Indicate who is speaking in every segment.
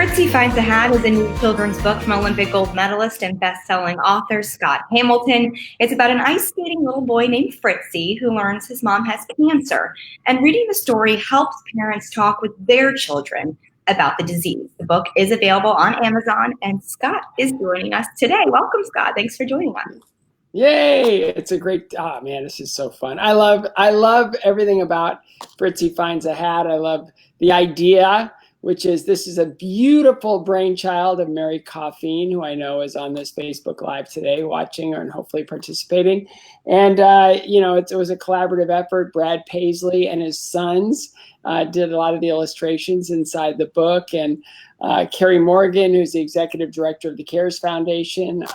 Speaker 1: Fritzy Finds a Hat is a new children's book from Olympic Gold Medalist and best-selling author Scott Hamilton. It's about an ice skating little boy named Fritzy who learns his mom has cancer. And reading the story helps parents talk with their children about the disease. The book is available on Amazon, and Scott is joining us today. Welcome, Scott. Thanks for joining us.
Speaker 2: Yay! It's a great, man, this is so fun. I love everything about Fritzy Finds a Hat. I love the idea, which is this is a beautiful brainchild of Mary Coffeen, who I know is on this Facebook Live today watching and hopefully participating. And, it was a collaborative effort. Brad Paisley and his sons did a lot of the illustrations inside the book. And Carrie Morgan, who's the executive director of the CARES Foundation,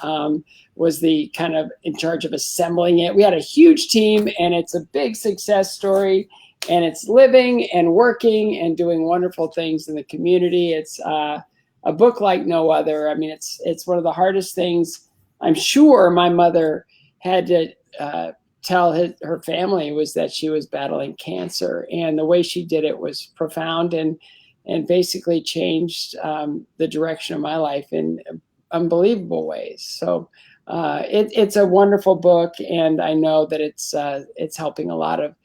Speaker 2: was the kind of in charge of assembling it. We had a huge team, and it's a big success story. And it's living and working and doing wonderful things in the community. It's a book like no other. I mean, it's one of the hardest things I'm sure my mother had to tell her family was that she was battling cancer. And the way she did it was profound and basically changed the direction of my life in unbelievable ways. So it's a wonderful book, and I know that it's helping a lot of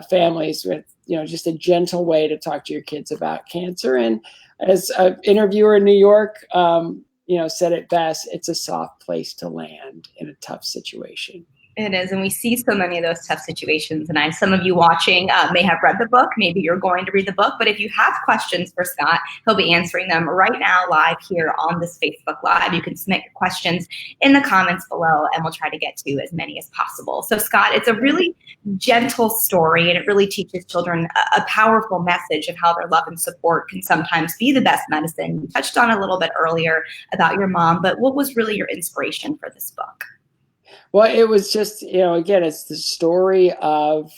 Speaker 2: families with, just a gentle way to talk to your kids about cancer. And as an interviewer in New York, said it best, it's a soft place to land in a tough situation.
Speaker 1: It is, and we see so many of those tough situations. And some of you watching may have read the book. Maybe you're going to read the book. But if you have questions for Scott, he'll be answering them right now live here on this Facebook Live. You can submit your questions in the comments below, and we'll try to get to as many as possible. So, Scott, it's a really gentle story, and it really teaches children a powerful message of how their love and support can sometimes be the best medicine. You touched on a little bit earlier about your mom, but what was really your inspiration for this book?
Speaker 2: Well, it was just, again, it's the story of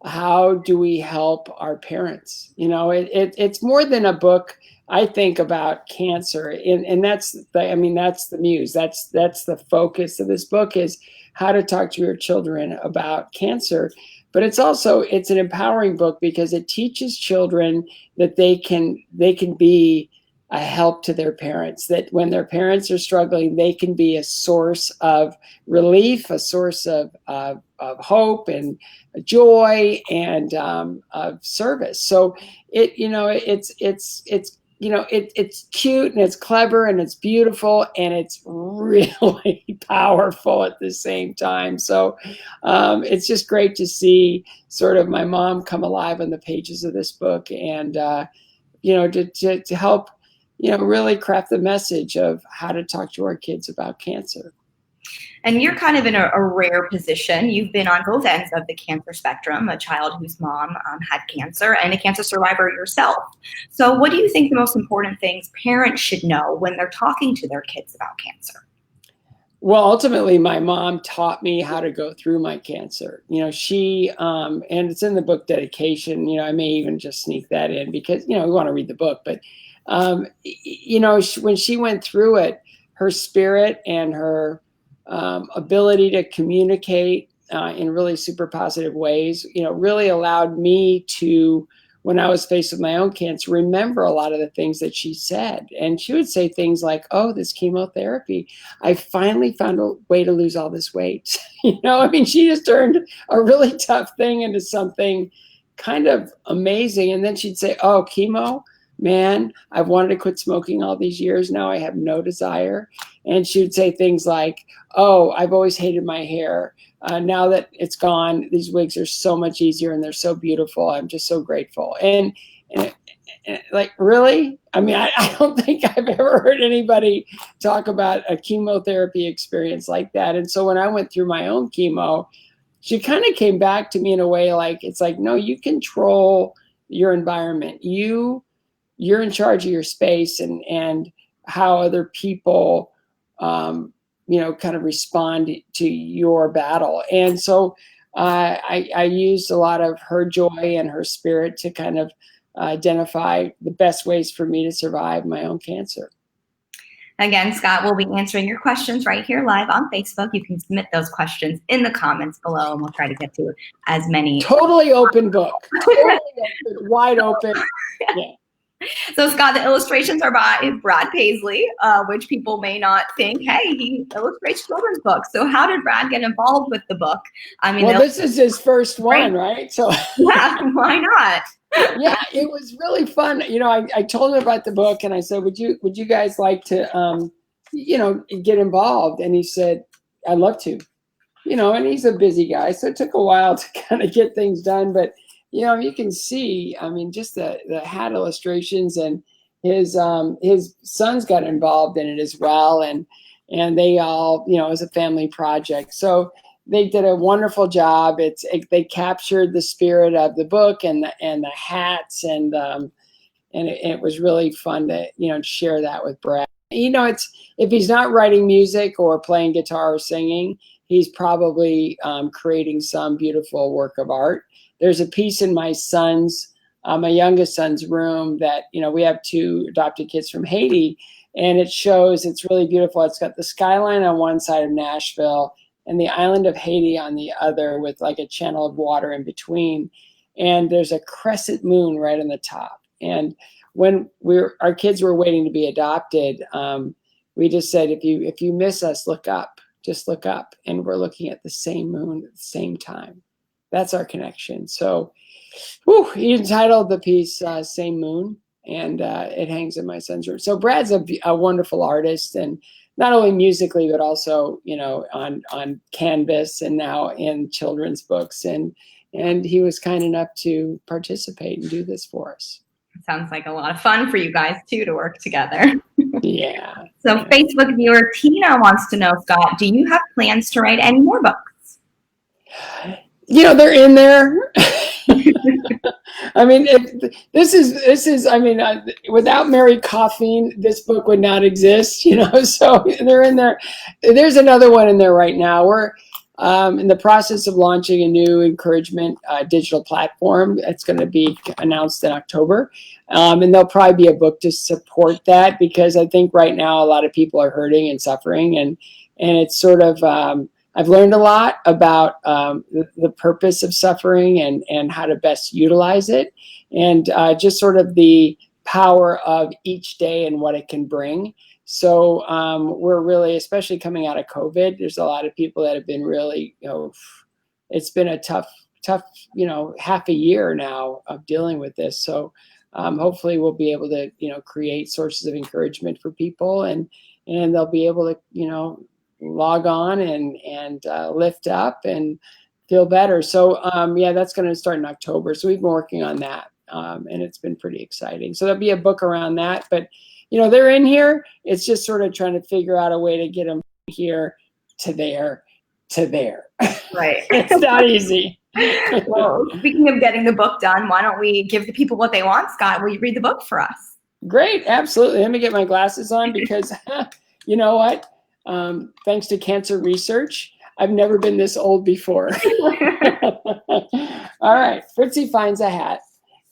Speaker 2: how do we help our parents? It's more than a book, I think, about cancer. And that's the muse. That's the focus of this book, is how to talk to your children about cancer. But it's an empowering book because it teaches children that they can be a help to their parents, that when their parents are struggling, they can be a source of relief, a source of hope and joy and of service. So it's cute and it's clever and it's beautiful and it's really powerful at the same time. So it's just great to see sort of my mom come alive on the pages of this book, and to help really craft the message of how to talk to our kids about cancer.
Speaker 1: And you're kind of in a rare position. You've been on both ends of the cancer spectrum, a child whose mom had cancer and a cancer survivor yourself. So what do you think the most important things parents should know when they're talking to their kids about cancer?
Speaker 2: Well, ultimately, my mom taught me how to go through my cancer. She, and it's in the book dedication, I may even just sneak that in because, we want to read the book, but when she went through it, her spirit and her ability to communicate in really super positive ways, really allowed me to, when I was faced with my own cancer, remember a lot of the things that she said. And she would say things like, "Oh, this chemotherapy, I finally found a way to lose all this weight." She just turned a really tough thing into something kind of amazing. And then she'd say, "Oh, chemo? Man, I've wanted to quit smoking all these years. Now I have no desire." And she would say things like, "Oh, I've always hated my hair. Now that it's gone, these wigs are so much easier and they're so beautiful. I'm just so grateful." And like, really? I don't think I've ever heard anybody talk about a chemotherapy experience like that. And so when I went through my own chemo, she kind of came back to me in a way like, it's like, no, you control your environment. You're in charge of your space and how other people, kind of respond to your battle. And so I used a lot of her joy and her spirit to kind of identify the best ways for me to survive my own cancer.
Speaker 1: Again, Scott will be answering your questions right here live on Facebook. You can submit those questions in the comments below, and we'll try to get to as many.
Speaker 2: Totally open book. Totally open, wide open. Yeah.
Speaker 1: So Scott, the illustrations are by Brad Paisley, which people may not think, hey, he illustrates children's books. So how did Brad get involved with the book? I mean,
Speaker 2: well, this is his first one, right? So
Speaker 1: yeah, why not?
Speaker 2: Yeah, it was really fun. You know, I told him about the book and I said, would you guys like to, you know, get involved? And he said, I'd love to, you know, and he's a busy guy. So it took a while to kind of get things done. But, you know, you can see, I mean, just the hat illustrations, and his sons got involved in it as well. And they all, you know, it was a family project. So they did a wonderful job. They captured the spirit of the book and the hats, and it was really fun to, you know, share that with Brad. You know, it's, if he's not writing music or playing guitar or singing, he's probably creating some beautiful work of art. There's a piece in my youngest son's room that, you know, we have 2 adopted kids from Haiti, and it shows, it's really beautiful. It's got the skyline on one side of Nashville and the island of Haiti on the other, with like a channel of water in between. And there's a crescent moon right on the top. And when our kids were waiting to be adopted, we just said, if you miss us, look up, just look up. And we're looking at the same moon at the same time. That's our connection. So he entitled the piece Same Moon, and it hangs in my son's room. So Brad's a wonderful artist, and not only musically, but also, you know, on canvas and now in children's books. And he was kind enough to participate and do this for us.
Speaker 1: It sounds like a lot of fun for you guys too, to work together.
Speaker 2: Yeah.
Speaker 1: So Facebook viewer Tina wants to know, Scott, do you have plans to write any more books?
Speaker 2: You know, they're in there. I mean, this is, I mean, without Mary Coughing, this book would not exist, you know, so they're in there. There's another one in there right now. We're in the process of launching a new encouragement digital platform. It's going to be announced in October. And there'll probably be a book to support that, because I think right now a lot of people are hurting and suffering, and it's sort of, I've learned a lot about the purpose of suffering and how to best utilize it, and just sort of the power of each day and what it can bring. So we're really, especially coming out of COVID, there's a lot of people that have been really, you know, it's been a tough, you know, half a year now of dealing with this. So hopefully we'll be able to, you know, create sources of encouragement for people, and they'll be able to, you know, log on and lift up and feel better. So yeah, that's going to start in October. So we've been working on that, and it's been pretty exciting. So there'll be a book around that, but you know, they're in here. It's just sort of trying to figure out a way to get them here to there to there.
Speaker 1: Right.
Speaker 2: It's not easy.
Speaker 1: Well, speaking of getting the book done, why don't we give the people what they want? Scott, will you read the book for us?
Speaker 2: Great. Absolutely. Let me get my glasses on, because you know what? Thanks to cancer research, I've never been this old before. All right. Fritzy Finds a Hat.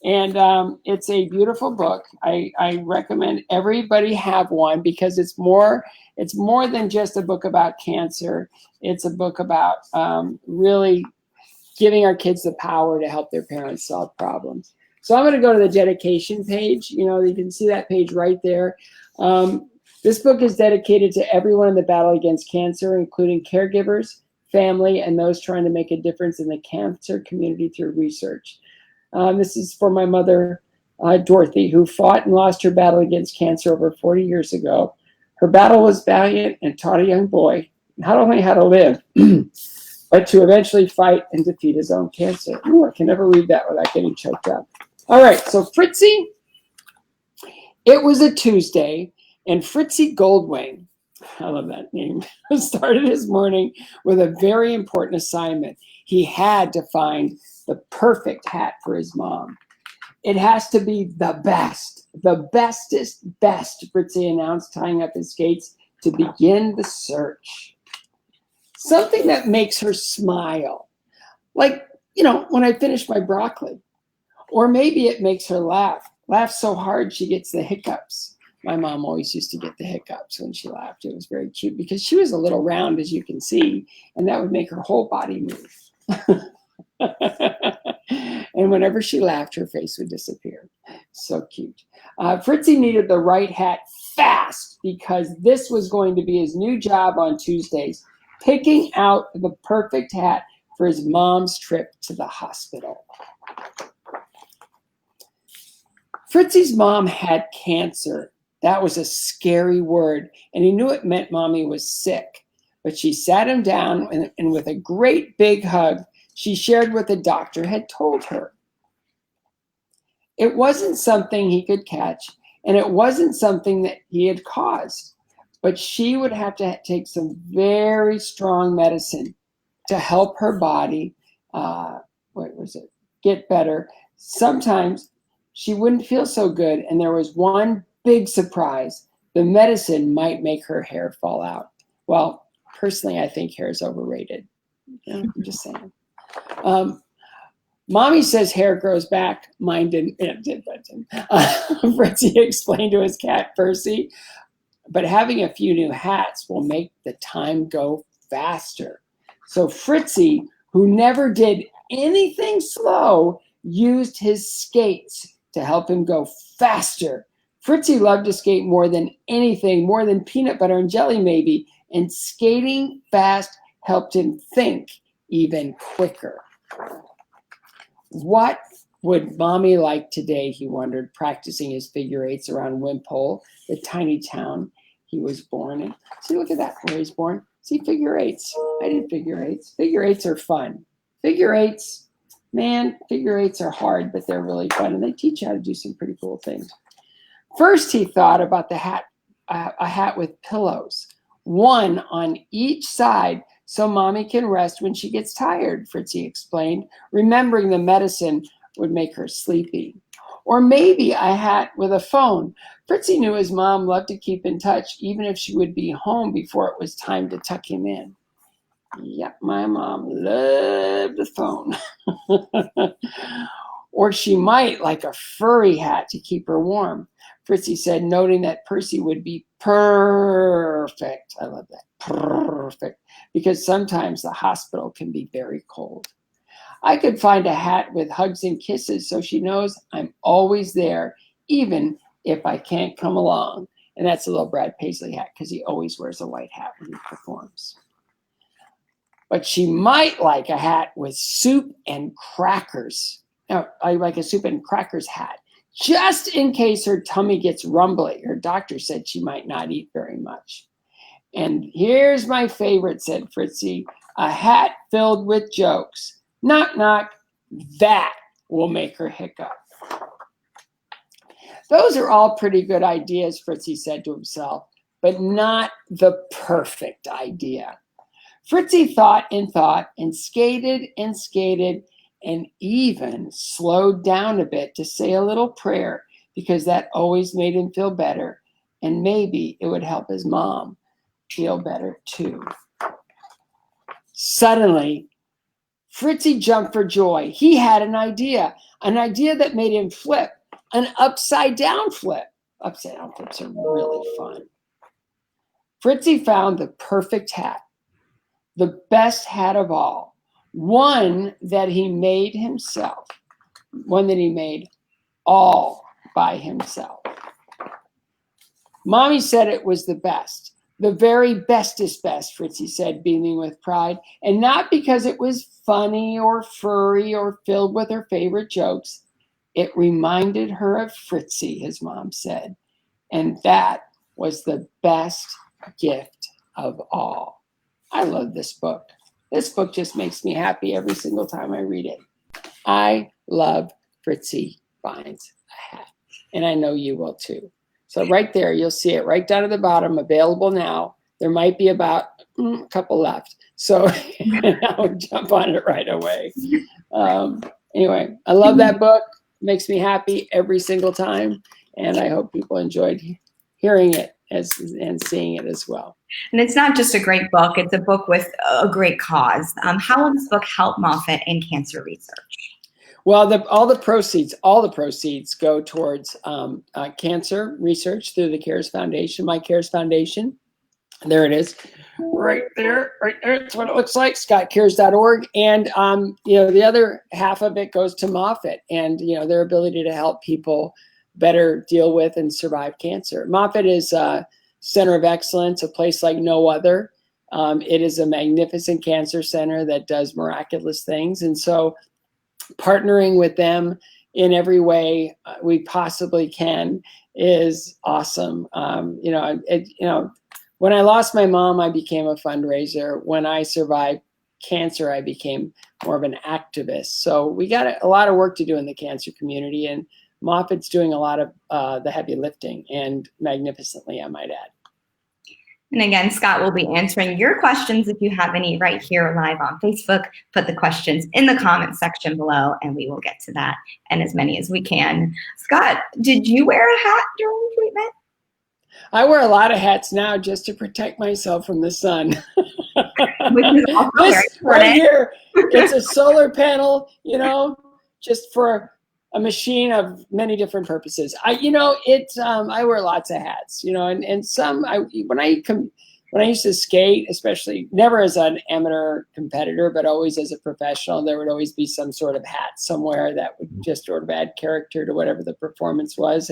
Speaker 2: And it's a beautiful book. I recommend everybody have one, because it's more than just a book about cancer. It's a book about really giving our kids the power to help their parents solve problems. So I'm going to go to the dedication page. You know, you can see that page right there. This book is dedicated to everyone in the battle against cancer, including caregivers, family, and those trying to make a difference in the cancer community through research. This is for my mother, Dorothy, who fought and lost her battle against cancer over 40 years ago. Her battle was valiant and taught a young boy not only how to live, but to eventually fight and defeat his own cancer. Ooh, I can never read that without getting choked up. All right, so Fritzy, it was a Tuesday, and Fritzy Goldwing, I love that name, started his morning with a very important assignment. He had to find the perfect hat for his mom. It has to be the best, the bestest best, Fritzy announced, tying up his skates to begin the search. Something that makes her smile. Like, you know, when I finish my broccoli. Or maybe it makes her laugh so hard she gets the hiccups. My mom always used to get the hiccups when she laughed. It was very cute, because she was a little round, as you can see, and that would make her whole body move. And whenever she laughed, her face would disappear. So cute. Fritzy needed the right hat fast because this was going to be his new job on Tuesdays, picking out the perfect hat for his mom's trip to the hospital. Fritzy's mom had cancer. That was a scary word, and he knew it meant Mommy was sick. But she sat him down, and with a great big hug, she shared what the doctor had told her. It wasn't something he could catch, and it wasn't something that he had caused. But she would have to take some very strong medicine to help her body, get better. Sometimes she wouldn't feel so good, and there was one big surprise. The medicine might make her hair fall out. Well, personally, I think hair is overrated. I'm just saying. Mommy says hair grows back. Mine didn't. It did, but Fritzy explained to his cat, Percy, but having a few new hats will make the time go faster. So Fritzy, who never did anything slow, used his skates to help him go faster. Fritzy loved to skate more than anything, more than peanut butter and jelly maybe, and skating fast helped him think even quicker. What would Mommy like today, he wondered, practicing his figure eights around Wimpole, the tiny town he was born in. See, look at that, where he's born. See, figure eights. I did figure eights. Figure eights are fun. Figure eights, man, figure eights are hard, but they're really fun, and they teach you how to do some pretty cool things. First, he thought about the hat, a hat with pillows, one on each side, so Mommy can rest when she gets tired, Fritzy explained, remembering the medicine would make her sleepy. Or maybe a hat with a phone. Fritzy knew his mom loved to keep in touch, even if she would be home before it was time to tuck him in. Yep, my mom loved the phone. Or she might like a furry hat to keep her warm, Fritzy said, noting that Percy would be perfect. I love that, perfect, because sometimes the hospital can be very cold. I could find a hat with hugs and kisses so she knows I'm always there, even if I can't come along. And that's a little Brad Paisley hat because he always wears a white hat when he performs. But she might like a hat with soup and crackers. Now, I like a soup and crackers hat, just in case her tummy gets rumbly. Her doctor said she might not eat very much. And here's my favorite, said Fritzy, a hat filled with jokes. Knock, knock, that will make her hiccup. Those are all pretty good ideas, Fritzy said to himself, but not the perfect idea. Fritzy thought and skated and even slowed down a bit to say a little prayer because that always made him feel better, and maybe it would help his mom feel better too. Suddenly, Fritzy jumped for joy. He had an idea that made him flip, an upside down flip. Upside down flips are really fun. Fritzy found the perfect hat, the best hat of all, one that he made himself, one that he made all by himself. Mommy said it was the best. The very bestest best, Fritzy said, beaming with pride, and not because it was funny or furry or filled with her favorite jokes. It reminded her of Fritzy, his mom said, and that was the best gift of all. I love this book. This book just makes me happy every single time I read it. I love Fritzy Finds a Hat, and I know you will too. So right there, you'll see it right down at the bottom, available now. There might be about a couple left. So I'll jump on it right away. Anyway, I love that book. It makes me happy every single time. And I hope people enjoyed hearing it and seeing it as well.
Speaker 1: And it's not just a great book, it's a book with a great cause. How will this book help Moffitt in cancer research?
Speaker 2: Well, all the proceeds go towards cancer research through the CARES Foundation, My CARES Foundation. There it is. Right there. That's what it looks like, scottcares.org. And, the other half of it goes to Moffitt and, their ability to help people better deal with and survive cancer. Moffitt is a center of excellence, a place like no other. It is a magnificent cancer center that does miraculous things. And so partnering with them in every way we possibly can is awesome. When I lost my mom, I became a fundraiser. When I survived cancer, I became more of an activist. So we got a lot of work to do in the cancer community, and Moffitt's doing a lot of the heavy lifting, and magnificently, I might add.
Speaker 1: And again, Scott will be answering your questions if you have any right here live on Facebook. Put the questions in the comment section below, and we will get to that and as many as we can. Scott, did you wear a hat during the treatment?
Speaker 2: I wear a lot of hats now just to protect myself from the sun.
Speaker 1: Which is also
Speaker 2: this right here, it's a solar panel, just for a machine of many different purposes. I wear lots of hats, and some when I used to skate, especially never as an amateur competitor, but always as a professional, there would always be some sort of hat somewhere that would just sort of add character to whatever the performance was.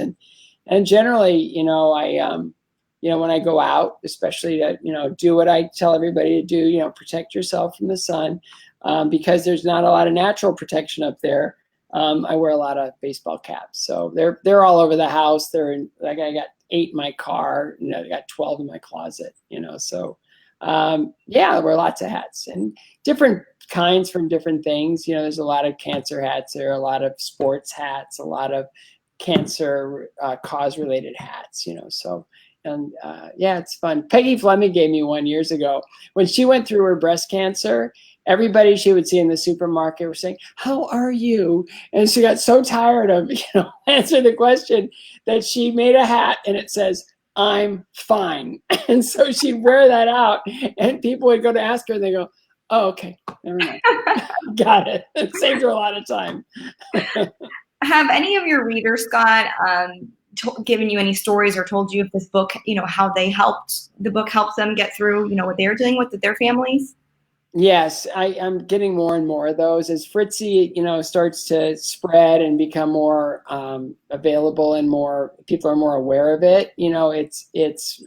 Speaker 2: And generally, when I go out, especially to, do what I tell everybody to do, protect yourself from the sun, because there's not a lot of natural protection up there. I wear a lot of baseball caps, so they're all over the house. I got 8 in my car, I got 12 in my closet, so I wear lots of hats and different kinds from different things. There's a lot of cancer hats, there are a lot of sports hats, a lot of cancer cause related hats, so. And it's fun. Peggy Fleming gave me one years ago. When she went through her breast cancer, everybody she would see in the supermarket were saying, "How are you?" And she got so tired of, answering the question that she made a hat and it says, "I'm fine." And so she'd wear that out and people would go to ask her and they go, "Oh, okay, never mind." Got it. It saved her a lot of time.
Speaker 1: Have any of your readers, Scott, given you any stories or told you if this book, how the book helped them get through, what they're dealing with their families?
Speaker 2: Yes, I'm getting more and more of those as Fritzy, starts to spread and become more available and more people are more aware of it. It's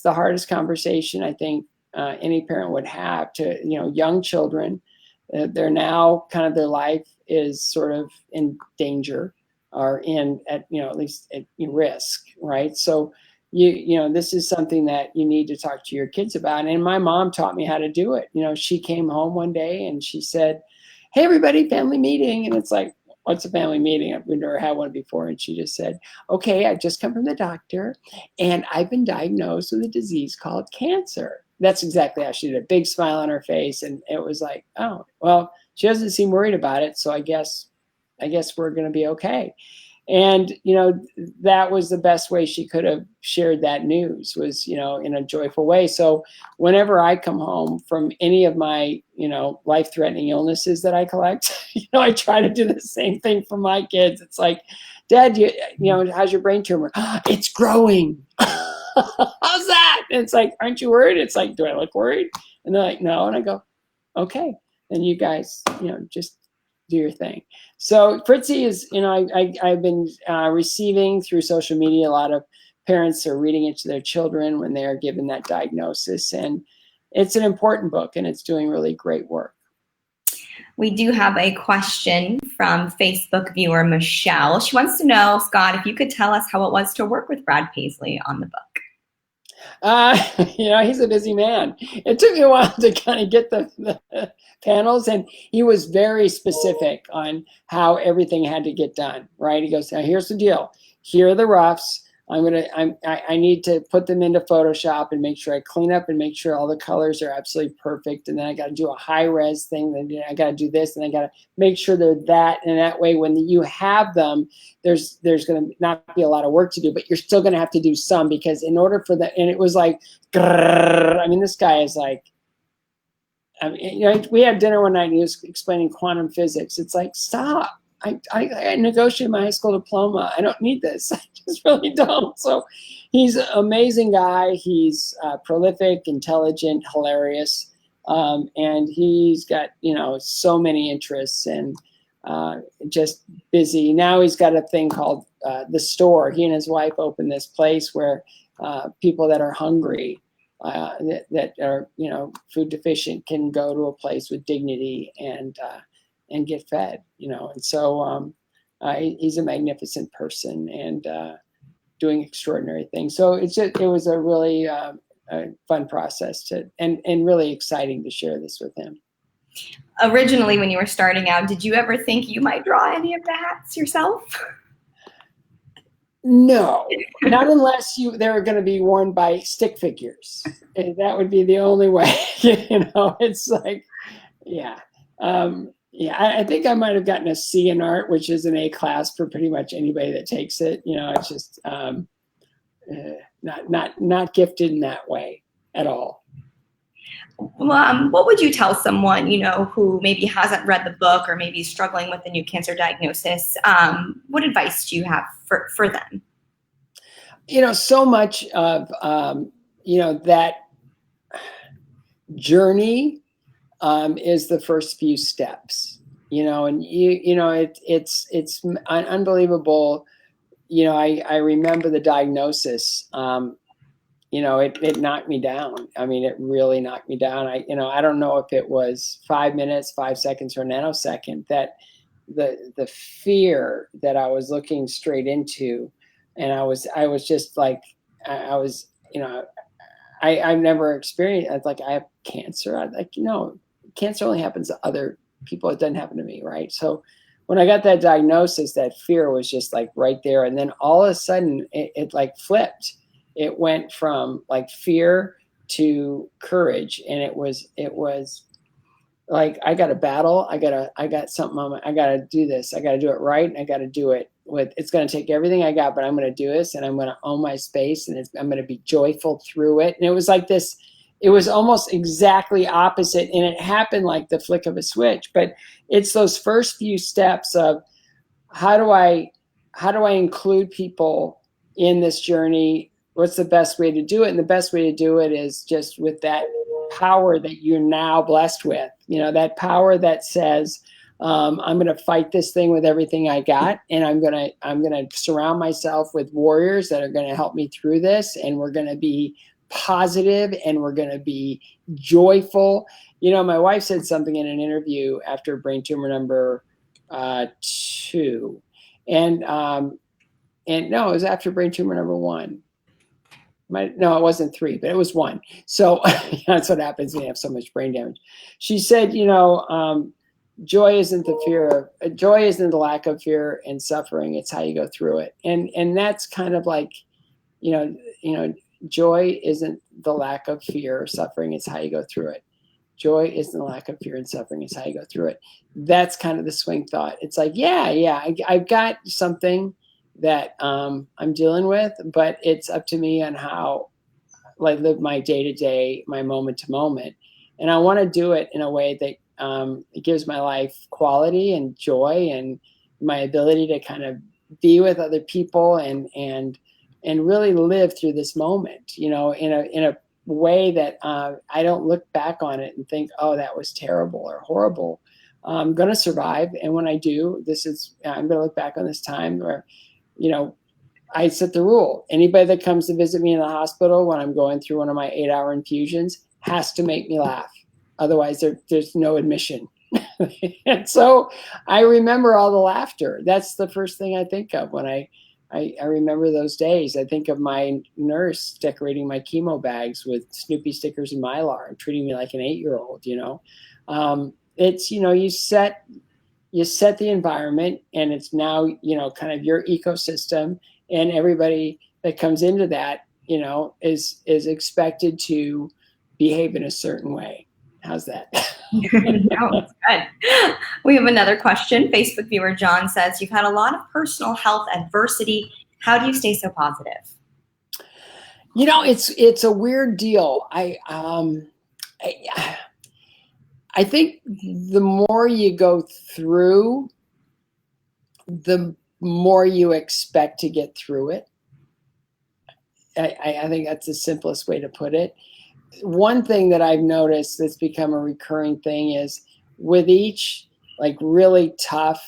Speaker 2: the hardest conversation I think any parent would have to, young children. They're now kind of their life is sort of in danger or at least at risk, right? So this is something that you need to talk to your kids about. And my mom taught me how to do it. She came home one day and she said, "Hey, everybody, family meeting." And it's like, "What's a family meeting? We've never had one before." And she just said, "Okay, I've just come from the doctor and I've been diagnosed with a disease called cancer." That's exactly how she did it. Big smile on her face. And it was like, oh, well, she doesn't seem worried about it. So I guess we're going to be okay. And, that was the best way she could have shared that news was, in a joyful way. So whenever I come home from any of my, life-threatening illnesses that I collect, I try to do the same thing for my kids. It's like, "Dad, how's your brain tumor?" "It's growing." "How's that?" And it's like, "Aren't you worried?" It's like, "Do I look worried?" And they're like, "No." And I go, "Okay, then you guys, just do your thing." So Fritzy is, I've been receiving through social media, a lot of parents are reading it to their children when they are given that diagnosis. And it's an important book and it's doing really great work.
Speaker 1: We do have a question from Facebook viewer Michelle. She wants to know, Scott, if you could tell us how it was to work with Brad Paisley on the book.
Speaker 2: He's a busy man. It took me a while to kind of get the panels, and he was very specific on how everything had to get done, right? He goes, "Now here's the deal. Here are the roughs. I need to put them into Photoshop and make sure I clean up and make sure all the colors are absolutely perfect. And then I got to do a high res thing. Then I got to do this, and I got to make sure they're that. And that way, when you have them, there's going to not be a lot of work to do, but you're still going to have to do some, because in order for that." And it was like, this guy is like, we had dinner one night and he was explaining quantum physics. It's like, stop. I negotiated my high school diploma. I don't need this. I just really don't. So he's an amazing guy. He's prolific, intelligent, hilarious. And he's got, so many interests and just busy. Now he's got a thing called The Store. He and his wife opened this place where people that are hungry, that are, food deficient can go to a place with dignity and get fed, And so he's a magnificent person and doing extraordinary things. So it was a really a fun process and really exciting to share this with him.
Speaker 1: Originally, when you were starting out, did you ever think you might draw any of the hats yourself?
Speaker 2: No, not unless they're going to be worn by stick figures. That would be the only way. It's like, yeah. I think I might have gotten a C in art, which is an A class for pretty much anybody that takes it. It's just not gifted in that way at all.
Speaker 1: What would you tell someone, who maybe hasn't read the book or maybe is struggling with a new cancer diagnosis? What advice do you have for them?
Speaker 2: So much of, that journey is the first few steps, and it's unbelievable. I remember the diagnosis. It knocked me down. I mean, it really knocked me down. I don't know if it was 5 minutes, 5 seconds, or a nanosecond that the fear that I was looking straight into, and I was just like, I've never experienced. I was like, I have cancer. I like, cancer only happens to other people. It doesn't happen to me, right? So when I got that diagnosis, that fear was just like right there, and then all of a sudden it like flipped. It went from like fear to courage, and it was like, I got to battle. I got something I got to do this. I got to do it right, and I got to do it it's going to take everything I got, but I'm going to do this, and I'm going to own my space, and I'm going to be joyful through it. And it was like this. It was almost exactly opposite, and it happened like the flick of a switch. But it's those first few steps of how do I include people in this journey? What's the best way to do it? And the best way to do it is just with that power that you're now blessed with, that power that says, I'm going to fight this thing with everything I got. And I'm going to surround myself with warriors that are going to help me through this. And we're going to be positive, and we're going to be joyful. My wife said something in an interview after brain tumor number 2. And no, it was after brain tumor number 1. No, it wasn't 3, but it was 1. So that's what happens when you have so much brain damage. She said, joy isn't the lack of fear and suffering. It's how you go through it. And that's kind of like, joy isn't the lack of fear or suffering. It's how you go through it. Joy isn't the lack of fear and suffering. It's how you go through it. That's kind of the swing thought. It's like, I've got something that I'm dealing with, but it's up to me on how I live my day-to-day, my moment-to-moment. And I want to do it in a way that it gives my life quality and joy, and my ability to kind of be with other people and really live through this moment, in a way that I don't look back on it and think, oh, that was terrible or horrible. I'm going to survive. And when I do, I'm going to look back on this time where, I set the rule. Anybody that comes to visit me in the hospital when I'm going through one of my 8-hour infusions has to make me laugh. Otherwise, there's no admission. And so I remember all the laughter. That's the first thing I think of when I remember those days. I think of my nurse decorating my chemo bags with Snoopy stickers and Mylar and treating me like an 8-year-old, It's, you set the environment, and it's now, kind of your ecosystem, and everybody that comes into that, is expected to behave in a certain way. How's that?
Speaker 1: No, it's good. We have another question. Facebook viewer John says, you've had a lot of personal health adversity. How do you stay so positive?
Speaker 2: It's a weird deal. I think the more you go through, the more you expect to get through it. I think that's the simplest way to put it. One thing that I've noticed that's become a recurring thing is with each like really tough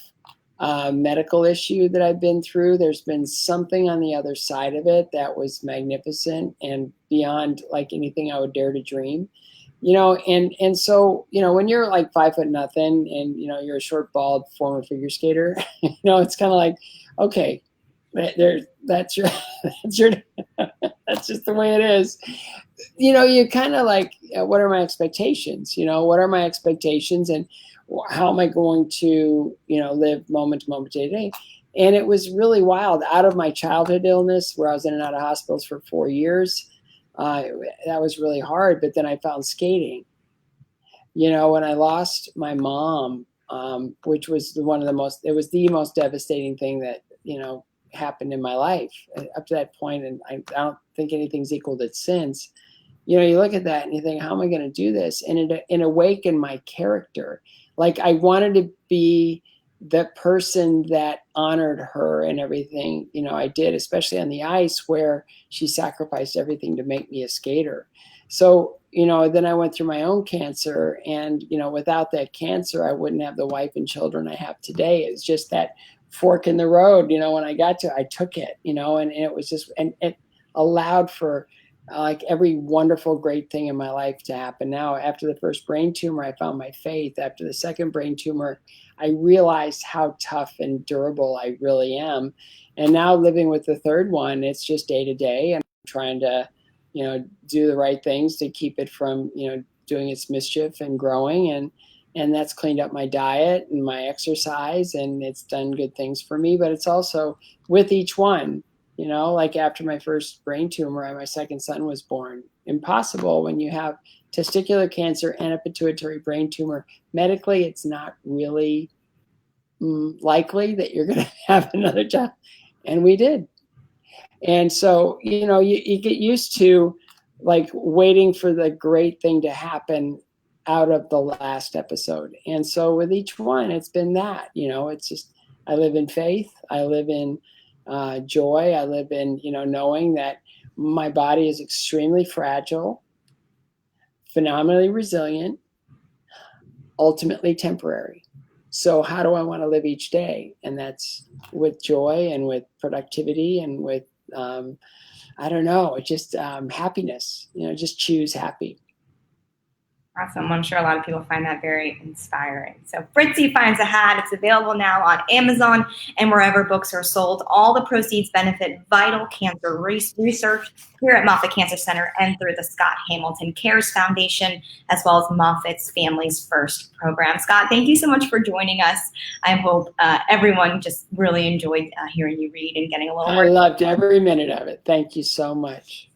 Speaker 2: medical issue that I've been through, there's been something on the other side of it that was magnificent and beyond like anything I would dare to dream. And so, when you're like 5'0" and, you're a short, bald former figure skater, it's kind of like, okay, that's your, that's just the way it is. You kind of like, what are my expectations? What are my expectations and how am I going to, live moment to moment, day to day? And it was really wild. Out of my childhood illness where I was in and out of hospitals for 4 years, that was really hard. But then I found skating. When I lost my mom, which was the most devastating thing that, happened in my life up to that point. And I don't think anything's equaled it since. You look at that and you think, how am I going to do this? And it awakened my character. Like I wanted to be the person that honored her and everything, I did, especially on the ice where she sacrificed everything to make me a skater. So, then I went through my own cancer and, without that cancer, I wouldn't have the wife and children I have today. It's just that fork in the road, when I got to, I took it, and it was just, and it allowed for like every wonderful, great thing in my life to happen. Now, after the first brain tumor, I found my faith. After the second brain tumor, I realized how tough and durable I really am. And now living with the third one, it's just day to day and trying to, do the right things to keep it from, doing its mischief and growing. And that's cleaned up my diet and my exercise, and it's done good things for me. But it's also with each one, like after my first brain tumor, my second son was born. Impossible when you have testicular cancer and a pituitary brain tumor. Medically, it's not really likely that you're going to have another child. And we did. And so, you get used to like waiting for the great thing to happen out of the last episode. And so with each one, it's been that, it's just, I live in faith. I live in joy. I live in, knowing that my body is extremely fragile, phenomenally resilient, ultimately temporary. So how do I want to live each day? And that's with joy and with productivity and with, just happiness, just choose happy.
Speaker 1: Awesome. I'm sure a lot of people find that very inspiring. So Fritzy Finds a Hat. It's available now on Amazon and wherever books are sold. All the proceeds benefit vital cancer research here at Moffitt Cancer Center and through the Scott Hamilton Cares Foundation, as well as Moffitt's Families First program. Scott, thank you so much for joining us. I hope everyone just really enjoyed hearing you read and getting a little more.
Speaker 2: I loved every minute of it. Thank you so much.